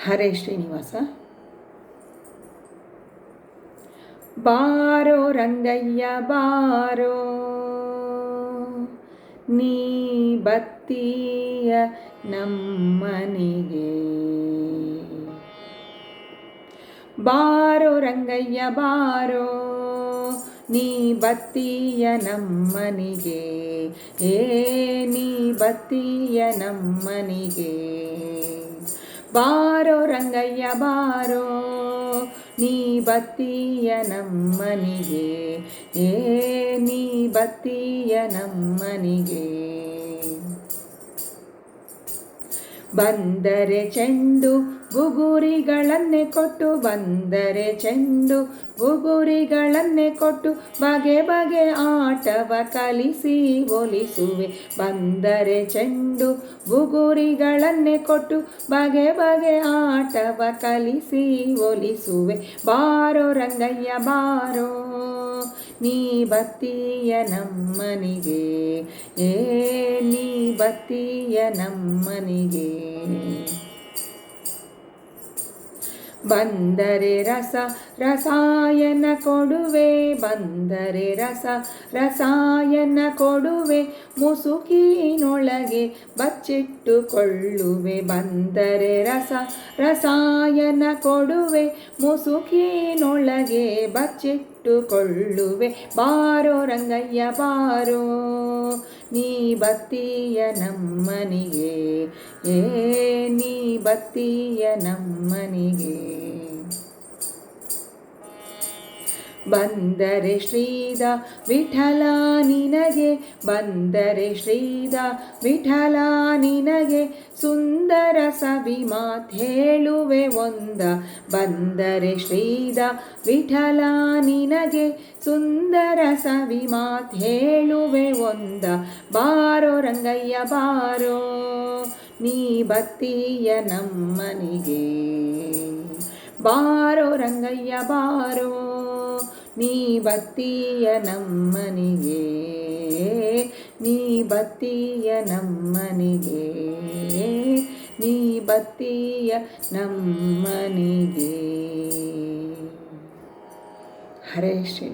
ಹರೇ ಶ್ರೀನಿವಾಸ. ಬಾರೋ ರಂಗಯ್ಯ ಬಾರೋ, ನೀ ಬತ್ತೀಯ ನಮ್ಮನಿಗೆ. ಬಾರೋ ರಂಗಯ್ಯ ಬಾರೋ, ನೀ ಬತ್ತೀಯ ನಮ್ಮನಿಗೆ. ಏ ನೀ ಬತ್ತೀಯ ನಮ್ಮನಿಗೆ. ಬಾರೋ ರಂಗಯ್ಯ ಬಾರೋ, ನೀ ಬತ್ತೀಯ ನಮ್ಮನಿಗೆ. ಏ ನೀ ಬತ್ತೀಯ ನಮ್ಮನಿಗೆ. ಬಂದರೆ ಚೆಂಡು ಬುಗುರಿಗಳನ್ನೇ ಕೊಟ್ಟು, ಬಂದರೆ ಚೆಂಡು ಬುಗುರಿಗಳನ್ನೇ ಕೊಟ್ಟು, ಬಗೆ ಬಗೆ ಆಟವ ಕಲಿಸಿ ಒಲಿಸುವೆ. ಬಂದರೆ ಚೆಂಡು ಬುಗುರಿಗಳನ್ನೇ ಕೊಟ್ಟು, ಬಗೆ ಬಗೆ ಆಟವ ಕಲಿಸಿ ಒಲಿಸುವೆ. ಬಾರೋ ರಂಗಯ್ಯ ಬಾರೋ, ನೀ ಬತ್ತೀಯ ನಮ್ಮನಿಗೆ. ಏ ನೀ ಬತ್ತೀಯ ನಮ್ಮನಿಗೆ. ಬಂದರೆ ರಸ ರಸಾಯನ ಕೊಡುವೆ, ಬಂದರೆ ರಸ ರಸಾಯನ ಕೊಡುವೆ, ಮುಸುಕಿನೊಳಗೆ ಬಚ್ಚಿಟ್ಟುಕೊಳ್ಳುವೆ. ಬಂದರೆ ರಸ ರಸಾಯನ ಕೊಡುವೆ, ಮುಸುಕಿನೊಳಗೆ ಬಚ್ಚಿಟ್ಟುಕೊಳ್ಳುವೆ. ಬಾರೋ ರಂಗಯ್ಯ ಬಾರೋ, ನೀ ಬತ್ತೀಯ ನಮ್ಮನಿಗೆ. ಏ ನೀ ಬತ್ತೀಯ ನಮ್ಮನಿಗೆ. ಬಂದರೆ ಶ್ರೀದ ವಿಠಲ ನಿನಗೆ, ಬಂದರೆ ಶ್ರೀದ ವಿಠಲ ನಿನಗೆ, ಸುಂದರ ಸವಿ ಮಾತ್ ಹೇಳುವೆ ಒಂದ. ಬಂದರೆ ಶ್ರೀದ ವಿಠಲ ನಿನಗೆ, ಸುಂದರ ಸವಿ ಮಾತ್ ಹೇಳುವೆ ಒಂದ. ಬಾರೋ ರಂಗಯ್ಯ ಬಾರೋ, ನೀ ಬತ್ತೀಯ ನಮ್ಮನಿಗೆ. ಬಾರೋ ರಂಗಯ್ಯ ಬಾರೋ, ನೀ ಬತ್ತೀಯ ನಮ್ಮನಿಗೆ. ನೀ ಬತ್ತೀಯ ನಮ್ಮನಿಗೆ. ನೀ ಬತ್ತೀಯ ನಮ್ಮನಿಗೆ. ಹರೇ ಶ್ರೀ.